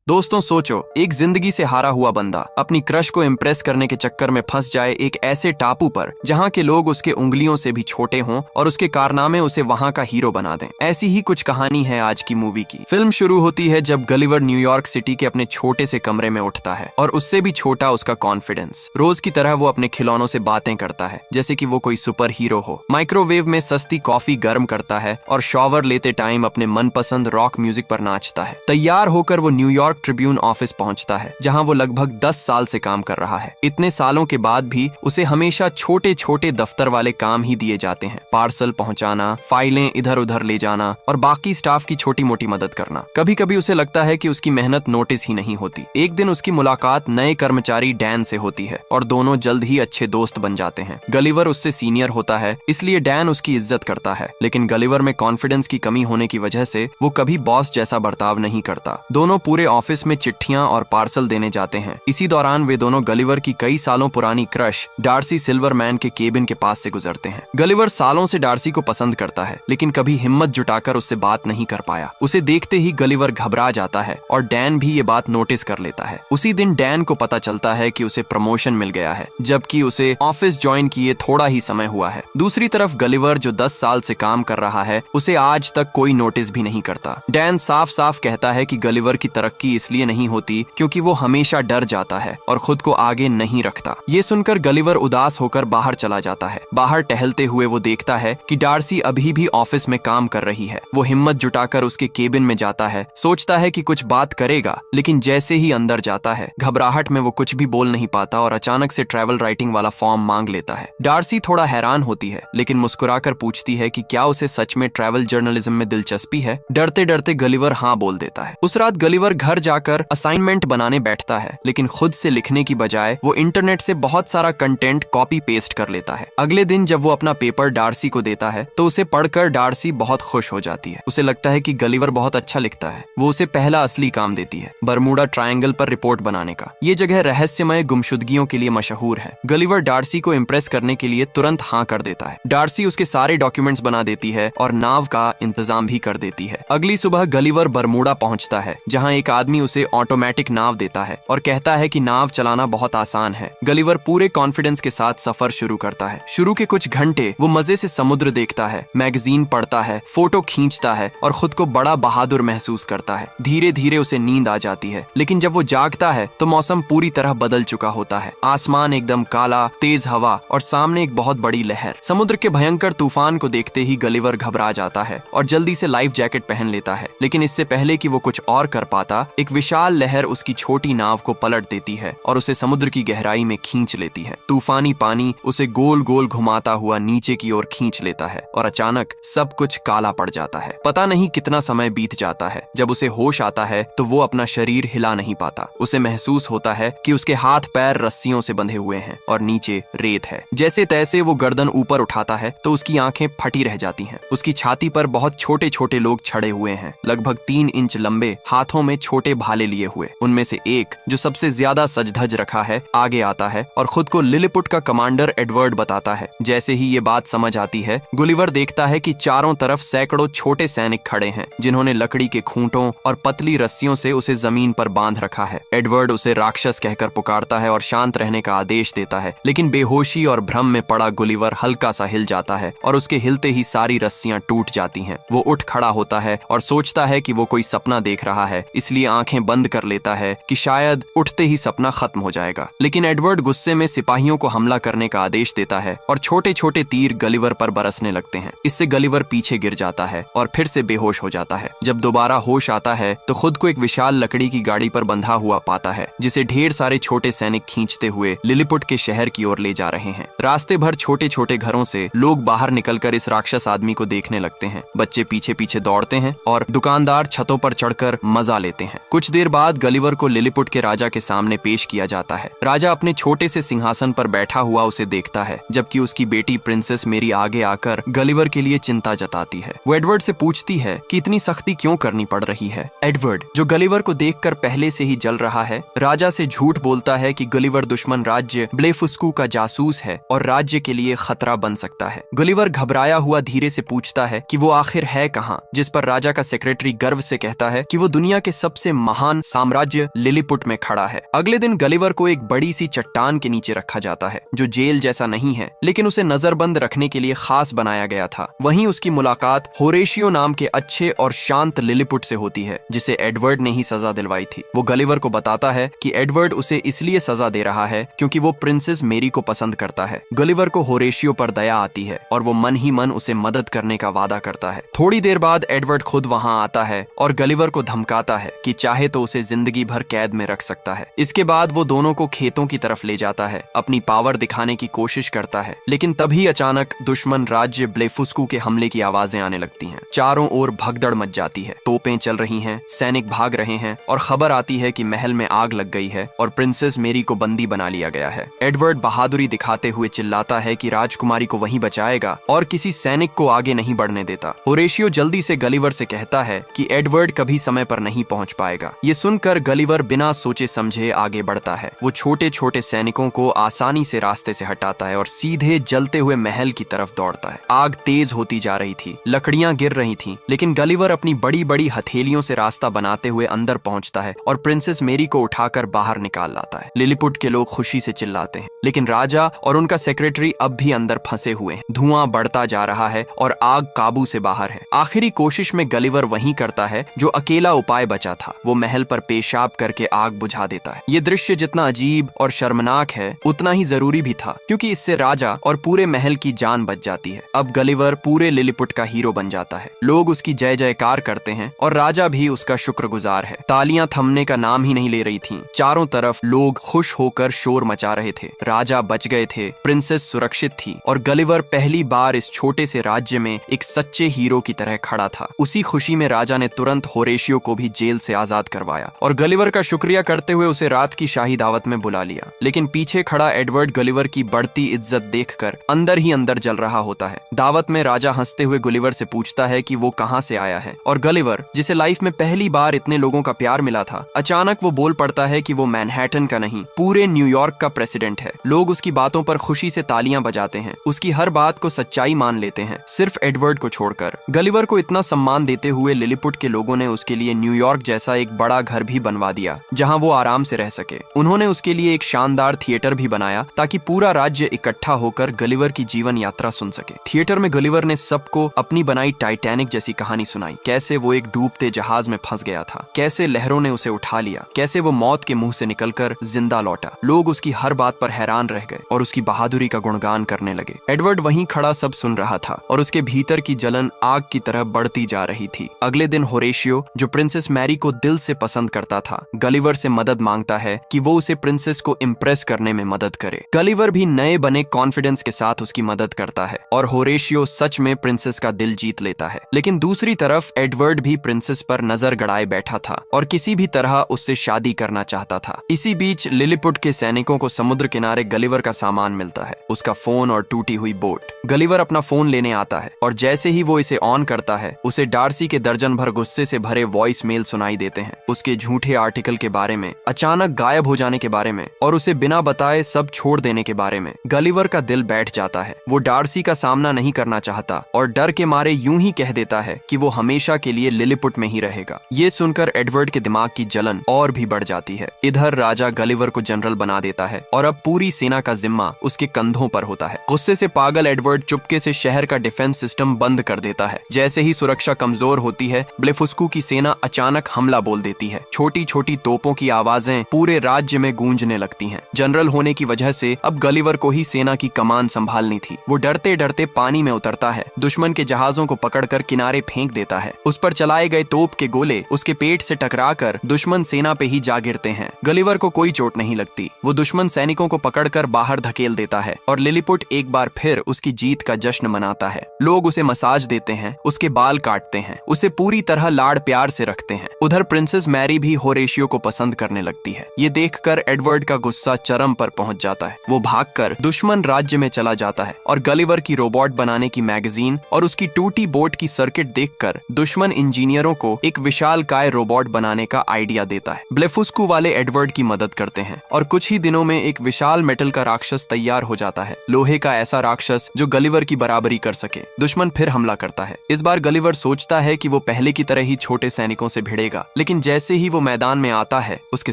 दोस्तों सोचो, एक जिंदगी से हारा हुआ बंदा अपनी क्रश को इम्प्रेस करने के चक्कर में फंस जाए एक ऐसे टापू पर जहां के लोग उसके उंगलियों से भी छोटे हों और उसके कारनामे उसे वहां का हीरो बना दें। ऐसी ही कुछ कहानी है आज की मूवी की। फिल्म शुरू होती है जब गलिवर न्यूयॉर्क सिटी के अपने छोटे से कमरे में उठता है और उससे भी छोटा उसका कॉन्फिडेंस। रोज की तरह वो अपने खिलौनों से बातें करता है जैसे कि वो कोई सुपर हीरो हो। माइक्रोवेव में सस्ती कॉफी गर्म करता है और शॉवर लेते टाइम अपने मनपसंद रॉक म्यूजिक पर नाचता है। तैयार होकर वो न्यूयॉर्क ट्रिब्यून ऑफिस पहुंचता है जहां वो लगभग 10 साल से काम कर रहा है। इतने सालों के बाद भी उसे हमेशा छोटे छोटे दफ्तर वाले काम ही दिए जाते हैं। पार्सल पहुंचाना, फाइलें इधर उधर ले जाना और बाकी स्टाफ की छोटी मोटी मदद करना। कभी कभी उसे लगता है कि उसकी मेहनत नोटिस ही नहीं होती। एक दिन उसकी मुलाकात नए कर्मचारी डैन से होती है और दोनों जल्द ही अच्छे दोस्त बन जाते हैं। गलिवर उससे सीनियर होता है इसलिए डैन उसकी इज्जत करता है, लेकिन गलिवर में कॉन्फिडेंस की कमी होने की वजह से वो कभी बॉस जैसा बर्ताव नहीं करता। दोनों पूरे ऑफिस में चिट्ठियां और पार्सल देने जाते हैं। इसी दौरान वे दोनों गलिवर की कई सालों पुरानी क्रश डार्सी सिल्वरमैन के केबिन के पास से गुजरते हैं। गलिवर सालों से डार्सी को पसंद करता है लेकिन कभी हिम्मत जुटाकर उससे बात नहीं कर पाया। उसे देखते ही गलिवर घबरा जाता है और डैन भी ये बात नोटिस कर लेता है। उसी दिन डैन को पता चलता है कि उसे प्रमोशन मिल गया है जबकि उसे ऑफिस ज्वाइन किए थोड़ा ही समय हुआ है। दूसरी तरफ गलिवर जो 10 साल से काम कर रहा है उसे आज तक कोई नोटिस भी नहीं करता। डैन साफ साफ कहता है कि गलिवर की तरक्की इसलिए नहीं होती क्योंकि वो हमेशा डर जाता है और खुद को आगे नहीं रखता। ये सुनकर गलिवर उदास होकर बाहर चला जाता है। बाहर टहलते हुए वो देखता है कि डार्सी अभी भी ऑफिस में काम कर रही है। वो हिम्मत जुटाकर उसके केबिन में जाता है, सोचता है कि कुछ बात करेगा, लेकिन जैसे ही अंदर जाता है घबराहट में वो कुछ भी बोल नहीं पाता और अचानक से ट्रैवल राइटिंग वाला फॉर्म मांग लेता है। डार्सी थोड़ा हैरान होती है लेकिन मुस्कुराकर पूछती है कि क्या उसे सच में ट्रैवल जर्नलिज्म में दिलचस्पी है। डरते डरते गलिवर हाँ बोल देता है। उस रात गलिवर घर जाकर असाइनमेंट बनाने बैठता है लेकिन खुद से लिखने की बजाय वो इंटरनेट से बहुत सारा कंटेंट कॉपी पेस्ट कर लेता है। अगले दिन जब वो अपना पेपर डार्सी को देता है तो उसे पढ़कर डार्सी बहुत खुश हो जाती है। उसे लगता है कि गलिवर बहुत अच्छा लिखता है। वो उसे पहला असली काम देती है, बरमूडा ट्रायंगल पर रिपोर्ट बनाने का। ये जगह रहस्यमय गुमशुदगियों के लिए मशहूर है। गलिवर डार्सी को इम्प्रेस करने के लिए तुरंत हाँ कर देता है। डार्सी उसके सारे डॉक्यूमेंट्स बना देती है और नाव का इंतजाम भी कर देती है। अगली सुबह गलिवर बरमूडा पहुंचता है जहां एक आदमी उसे ऑटोमेटिक नाव देता है और कहता है कि नाव चलाना बहुत आसान है। गलिवर पूरे कॉन्फिडेंस के साथ सफर शुरू करता है। शुरू के कुछ घंटे वो मजे से समुद्र देखता है, मैगजीन पढ़ता है, फोटो खींचता है और खुद को बड़ा बहादुर महसूस करता है। धीरे धीरे उसे नींद आ जाती है लेकिन जब वो जागता है तो मौसम पूरी तरह बदल चुका होता है। आसमान एकदम काला, तेज हवा और सामने एक बहुत बड़ी लहर। समुद्र के भयंकर तूफान को देखते ही गलिवर घबरा जाता है और जल्दी से लाइफ जैकेट पहन लेता है, लेकिन इससे पहले कि वो कुछ और कर पाता एक विशाल लहर उसकी छोटी नाव को पलट देती है और उसे समुद्र की गहराई में खींच लेती है। तूफानी पानी उसे गोल गोल घुमाता हुआ नीचे की ओर खींच लेता है और अचानक सब कुछ काला पड़ जाता है। पता नहीं कितना समय बीत जाता है। जब उसे होश आता है तो वो अपना शरीर हिला नहीं पाता। उसे महसूस होता है कि उसके हाथ पैर रस्सियों से बंधे हुए हैं और नीचे रेत है। जैसे तैसे वो गर्दन ऊपर उठाता है तो उसकी आंखें फटी रह जाती हैं। उसकी छाती पर बहुत छोटे छोटे लोग छड़े हुए हैं, लगभग 3 इंच लंबे, हाथों में छोटे भाले लिए हुए। उनमें से एक जो सबसे ज्यादा सज-धज रखा है आगे आता है और खुद को लिलिपुट का कमांडर एडवर्ड बताता है। जैसे ही ये बात समझ आती है गुलिवर देखता है कि चारों तरफ सैकड़ों छोटे सैनिक खड़े हैं जिन्होंने लकड़ी के खूंटों और पतली रस्सियों से उसे जमीन पर बांध रखा है। एडवर्ड उसे राक्षस कहकर पुकारता है और शांत रहने का आदेश देता है, लेकिन बेहोशी और भ्रम में पड़ा गुलिवर हल्का सा हिल जाता है और उसके हिलते ही सारी रस्सियां टूट जाती हैं। वो उठ खड़ा होता है और सोचता है कि वो कोई सपना देख रहा है, इसलिए आंखें बंद कर लेता है कि शायद उठते ही सपना खत्म हो जाएगा। लेकिन एडवर्ड गुस्से में सिपाहियों को हमला करने का आदेश देता है और छोटे छोटे तीर गलिवर पर बरसने लगते हैं। इससे गलिवर पीछे गिर जाता है और फिर से बेहोश हो जाता है। जब दोबारा होश आता है तो खुद को एक विशाल लकड़ी की गाड़ी पर बंधा हुआ पाता है जिसे ढेर सारे छोटे सैनिक खींचते हुए लिलिपुट के शहर की ओर ले जा रहे हैं। रास्ते भर छोटे छोटे घरों से लोग बाहर निकलकर इस राक्षस आदमी को देखने लगते हैं। बच्चे पीछे पीछे दौड़ते हैं और दुकानदार छतों पर चढ़कर मजा लेते हैं। कुछ देर बाद गलिवर को लिलिपुट के राजा के सामने पेश किया जाता है। राजा अपने छोटे से सिंहासन पर बैठा हुआ उसे देखता है जबकि उसकी बेटी प्रिंसेस मेरी आगे आकर गलिवर के लिए चिंता जताती है। वो एडवर्ड से पूछती है कि इतनी सख्ती क्यों करनी पड़ रही है। एडवर्ड, जो गलिवर को देखकर पहले से ही जल रहा है, राजा से झूठ बोलता है कि गलिवर दुश्मन राज्य ब्लेफुस्कू का जासूस है और राज्य के लिए खतरा बन सकता है। गलिवर घबराया हुआ धीरे से पूछता है कि वो आखिर है कहाँ, जिस पर राजा का सेक्रेटरी गर्व से कहता है कि वो दुनिया के सबसे महान साम्राज्य लिलीपुट में खड़ा है। अगले दिन गलिवर को एक बड़ी सी चट्टान के नीचे रखा जाता है, जो जेल जैसा नहीं है लेकिन उसे नजरबंद रखने के लिए खास बनाया गया था। वहीं उसकी मुलाकात होरेशियो नाम के अच्छे और शांत लिलीपुट से होती है, जिसे एडवर्ड ने ही सजा दिलवाई थी। वो गलिवर को बताता है कि एडवर्ड उसे इसलिए सजा दे रहा है क्योंकि वो प्रिंसेस मेरी को पसंद करता है। गलिवर को होरेशियो पर दया आती है और वो मन ही मन उसे मदद करने का वादा करता है। थोड़ी देर बाद एडवर्ड खुद वहां आता है और गलिवर को धमकाता है कि चाहे तो उसे जिंदगी भर कैद में रख सकता है। इसके बाद वो दोनों को खेतों की तरफ ले जाता है, अपनी पावर दिखाने की कोशिश करता है, लेकिन तभी अचानक दुश्मन राज्य ब्लेफुस्कू के हमले की आवाजें आने लगती हैं। चारों ओर भगदड़ मच जाती है, तोपें चल रही हैं, सैनिक भाग रहे हैं और खबर आती है कि महल में आग लग गई है और प्रिंसेस मेरी को बंदी बना लिया गया है। एडवर्ड बहादुरी दिखाते हुए चिल्लाता है कि राजकुमारी को वहीं बचाएगा और किसी सैनिक को आगे नहीं बढ़ने देता। होरेशियो जल्दी से गलिवर से कहता है कि एडवर्ड कभी समय पर नहीं पहुंच पाएगा। ये सुनकर गलिवर बिना सोचे समझे आगे बढ़ता है। वो छोटे छोटे सैनिकों को आसानी से रास्ते से हटाता है और सीधे जलते हुए महल की तरफ दौड़ता है। आग तेज होती जा रही थी, लकड़ियां गिर रही थीं, लेकिन गलिवर अपनी बड़ी बड़ी हथेलियों से रास्ता बनाते हुए अंदर पहुंचता है और प्रिंसेस मेरी को उठाकर बाहर निकाल लाता है। लिलीपुट के लोग खुशी से चिल्लाते हैं, लेकिन राजा और उनका सेक्रेटरी अब भी अंदर फंसे हुए हैं। धुआं बढ़ता जा रहा है और आग काबू से बाहर है। आखिरी कोशिश में गलिवर वही करता है जो अकेला उपाय बचा था। वो महल पर पेशाब करके आग बुझा देता है। ये दृश्य जितना अजीब और शर्मनाक है उतना ही जरूरी भी था, क्योंकि इससे राजा और पूरे महल की जान बच जाती है। अब गलिवर पूरे लिलीपुट का हीरो बन जाता है। लोग उसकी जय जयकार करते हैं और राजा भी उसका शुक्रगुजार है। तालियां थमने का नाम ही नहीं ले रही थीं। चारों तरफ लोग खुश होकर शोर मचा रहे थे। राजा बच गए थे, प्रिंसेस सुरक्षित थी और गलिवर पहली बार इस छोटे से राज्य में एक सच्चे हीरो की तरह खड़ा था। उसी खुशी में राजा ने तुरंत होरेशियो को भी जेल से आजाद करवाया और गलिवर का शुक्रिया करते हुए उसे रात की शाही दावत में बुला लिया। लेकिन पीछे खड़ा एडवर्ड गलिवर की बढ़ती इज्जत देखकर अंदर ही अंदर जल रहा होता है। दावत में राजा हंसते हुए गलिवर से पूछता है कि वो कहाँ से आया है और गलिवर, जिसे लाइफ में पहली बार इतने लोगों का प्यार मिला था, अचानक वो बोल पड़ता है कि वो मैनहट्टन का नहीं, पूरे न्यूयॉर्क का प्रेसिडेंट है। लोग उसकी बातों पर खुशी से तालियां बजाते हैं, उसकी हर बात को सच्चाई मान लेते हैं, सिर्फ एडवर्ड को छोड़कर। गलिवर को इतना सम्मान देते हुए लिलीपुट के लोगों ने उसके लिए न्यूयॉर्क जैसा एक बड़ा घर भी बनवा दिया जहां वो आराम से रह सके। उन्होंने उसके लिए एक शानदार थिएटर भी बनाया ताकि पूरा राज्य इकट्ठा होकर गलिवर की जीवन यात्रा सुन सके। थिएटर में गलिवर ने सबको अपनी बनाई टाइटैनिक जैसी कहानी सुनाई, कैसे वो एक डूबते जहाज में फंस गया था, कैसे लहरों ने उसे उठा लिया, कैसे वो मौत के मुंह से निकलकर जिंदा लौटा। लोग उसकी हर बात पर हैरान रह गए और उसकी बहादुरी का गुणगान करने लगे। एडवर्ड वहीं खड़ा सब सुन रहा था और उसके भीतर की जलन आग की तरह बढ़ती जा रही थी। अगले दिन होरेशियो, जो प्रिंसेस मैरी को दिल से पसंद करता था, गलिवर से मदद मांगता है कि वो उसे प्रिंसेस को इम्प्रेस करने में मदद करे। गलिवर भी नए बने कॉन्फिडेंस के साथ उसकी मदद करता है और होरेशियो सच में प्रिंसेस का दिल जीत लेता है। लेकिन दूसरी तरफ एडवर्ड भी प्रिंसेस पर नजर गड़ाए बैठा था और किसी भी तरह उससे शादी करना चाहता था। इसी बीच लिलीपुट के सैनिकों को समुद्र किनारे गलिवर का सामान मिलता है, उसका फोन और टूटी हुई बोट। गलिवर अपना फोन लेने आता है और जैसे ही वो इसे ऑन करता है, उसे डार्सी के दर्जन भर गुस्से से भरे वॉइस मेल सुनाई देते हैं, उसके झूठे आर्टिकल के बारे में, अचानक गायब हो जाने के बारे में और उसे बिना बताए सब छोड़ देने के बारे में। गलिवर का दिल बैठ जाता है। वो डार्सी का सामना नहीं करना चाहता और डर के मारे यूं ही कह देता है कि वो हमेशा के लिए लिलीपुट में ही रहेगा। ये सुनकर एडवर्ड के दिमाग की जलन और भी बढ़ जाती है। इधर राजा गलिवर को जनरल बना देता है और अब पूरी सेना का जिम्मा उसके कंधों पर होता है। गुस्से से पागल एडवर्ड चुपके से शहर का डिफेंस सिस्टम बंद कर देता है। जैसे ही सुरक्षा कमजोर होती है, ब्लेफुस्कू की सेना अचानक हमला बोल देती है। छोटी छोटी तोपों की आवाजें पूरे राज्य में गूंजने लगती हैं। जनरल होने की वजह से अब गलिवर को ही सेना की कमान संभालनी थी। वो डरते डरते पानी में उतरता है, दुश्मन के जहाजों को पकड़कर किनारे फेंक देता है। उस पर चलाए गए तोप के गोले उसके पेट से टकराकर दुश्मन सेना पे ही जा गिरते हैं। गलिवर को कोई चोट नहीं लगती। वो दुश्मन सैनिकों को पकड़कर बाहर धकेल देता है और लिलीपुट एक बार फिर उसकी जीत का जश्न मनाता है। लोग उसे मसाज देते हैं, उसके बाल काटते हैं, उसे पूरी तरह लाड़ प्यार से रखते हैं। उधर प्रिंसेस मैरी भी होरेशियो को पसंद करने लगती है। ये देखकर एडवर्ड का गुस्सा चरम पर पहुंच जाता है। वो भागकर दुश्मन राज्य में चला जाता है और गलिवर की रोबोट बनाने की मैगजीन और उसकी टूटी बोट की सर्किट देखकर दुश्मन इंजीनियरों को एक विशालकाय रोबोट बनाने का आइडिया देता है। ब्लेफुस्कू वाले एडवर्ड की मदद करते हैं और कुछ ही दिनों में एक विशाल मेटल का राक्षस तैयार हो जाता है, लोहे का ऐसा राक्षस जो गलिवर की बराबरी कर सके। दुश्मन फिर हमला करता है। इस बार गलिवर सोचता है कि वो पहले की तरह ही छोटे सैनिकों से भिड़ेगा, लेकिन जैसे ही वो मैदान में आता है उसके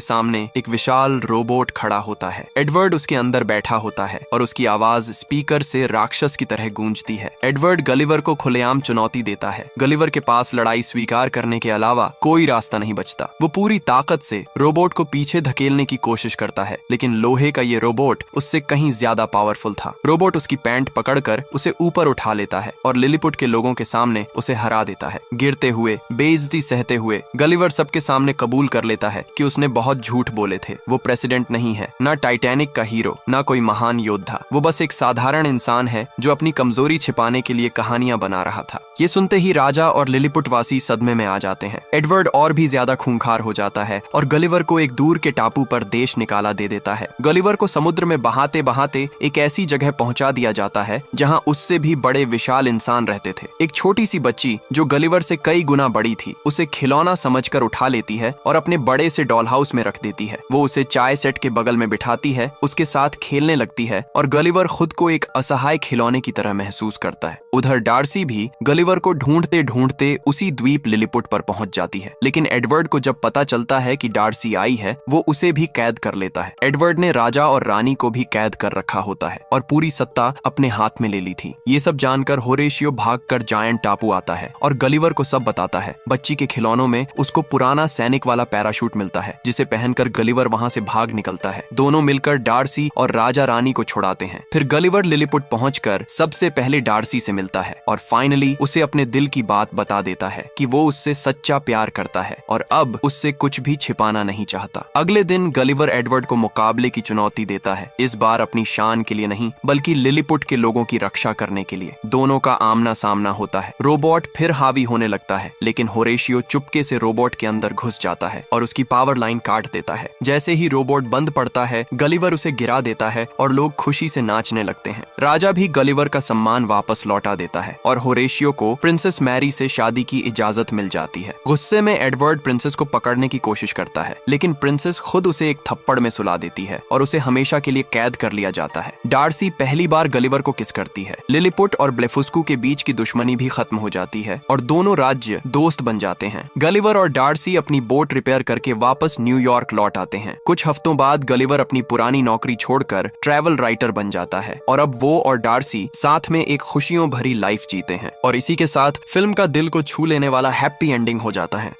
सामने एक विशाल रोबोट खड़ा होता है। एडवर्ड उसके अंदर बैठा होता है और उसकी आवाज स्पीकर से राक्षस की तरह गूंजती है। एडवर्ड गलिवर को खुलेआम चुनौती देता है। गलिवर के पास लड़ाई स्वीकार करने के अलावा कोई रास्ता नहीं बचता। वो पूरी ताकत से रोबोट को पीछे धकेलने की कोशिश करता है, लेकिन लोहे का ये रोबोट उससे कहीं ज्यादा पावरफुल था। रोबोट उसकी पैंट पकड़कर उसे ऊपर उठा लेता है और लिलीपुट के लोगों के सामने उसे हरा देता है। गिरते हुए, बेइज्जती सहते हुए गलिवर सबके सामने कबूल कर लेता है कि उसने बहुत झूठ बोले थे। वो प्रेसिडेंट नहीं है, ना टाइटैनिक का हीरो, ना कोई महान योद्धा। वो बस एक साधारण इंसान है जो अपनी कमजोरी छिपाने के लिए कहानियां बना रहा था। ये सुनते ही राजा और लिलीपुट वासी सदमे में आ जाते हैं। एडवर्ड और भी ज्यादा खूंखार हो जाता है और गलिवर को एक दूर के टापू पर देश निकाला दे देता है। गलिवर को समुद्र में बहाते बहाते एक ऐसी जगह पहुंचा दिया जाता है जहां उससे भी बड़े विशाल इंसान रहते थे। एक छोटी सी बच्ची जो गलिवर से कई गुना बड़ी थी उसे खिलौना समझकर उठा लेती है और अपने बड़े से डॉल हाउस में रख देती है। वो उसे चाय सेट के बगल में बिठाती है, उसके साथ खेलने लगती है और गलिवर खुद को एक असहाय खिलौने की तरह महसूस करता है। उधर डार्सी भी गलिवर को ढूंढते ढूंढते उसी द्वीप लिलीपुट पर पहुंच जाती है, लेकिन एडवर्ड को जब पता चलता है कि डार्सी आई है वो उसे भी कैद कर लेता है। एडवर्ड ने राजा और रानी को भी कैद कर रखा होता है और पूरी सत्ता अपने हाथ में ले ली थी। ये सब जानकर होरेशियो भागकर जायंट टापू आता है और गलिवर को सब बताता है। बच्ची के खिलौनों में उसको पुराना सैनिक वाला पैराशूट मिलता है जिसे पहनकर गलिवर वहां से भाग निकलता है। दोनों मिलकर डार्सी और राजा रानी को छुड़ाते हैं। फिर गलिवर लिलीपुट पहुंचकर सबसे पहले डार्सी से मिलता है और फाइनली उसे अपने दिल की बात बता देता है कि वो उससे सच्चा प्यार करता है और अब उससे कुछ भी छिपाना नहीं चाहता। अगले दिन गलिवर एडवर्ड को मुकाबले की चुनौती देता है, इस बार अपनी शान के लिए नहीं बल्कि लिलीपुट के लोगों की रक्षा करने के लिए। दोनों का आमना सामना होता है। रोबोट फिर हावी होने लगता है, लेकिन होरेशियो चुपके से रोबोट के अंदर घुस जाता है और उसकी पावर लाइन काट देता है। जैसे ही रोबोट बंद पड़ता है गलिवर उसे गिरा देता है और लोग खुशी से नाचने लगते हैं। राजा भी गलिवर का सम्मान वापस लौटा देता है और होरेशियो को प्रिंसेस मैरी से शादी की इजाजत मिल जाती है। गुस्से में एडवर्ड प्रिंसेस को पकड़ने की कोशिश करता है, लेकिन प्रिंसेस खुद उसे एक थप्पड़ में सुला देती है और उसे हमेशा के लिए कैद कर लिया जाता है। डार्सी पहली बार गलिवर को किस करती है। लिलीपुट और ब्लेफुस्कू के बीच की दुश्मनी भी खत्म हो जाती है और दोनों राज्य दोस्त बन जाते हैं। गलिवर और डार्सी अपनी बोट रिपेयर करके वापस न्यूयॉर्क लौट आते हैं। कुछ हफ्तों बाद गलिवर अपनी पुरानी नौकरी छोड़कर ट्रैवल राइटर बन जाता है और अब वो और डार्सी साथ में एक खुशियों भरी लाइफ जीते हैं। और इसी के साथ फिल्म का दिल को छू लेने वाला हैप्पी एंडिंग हो जाता है।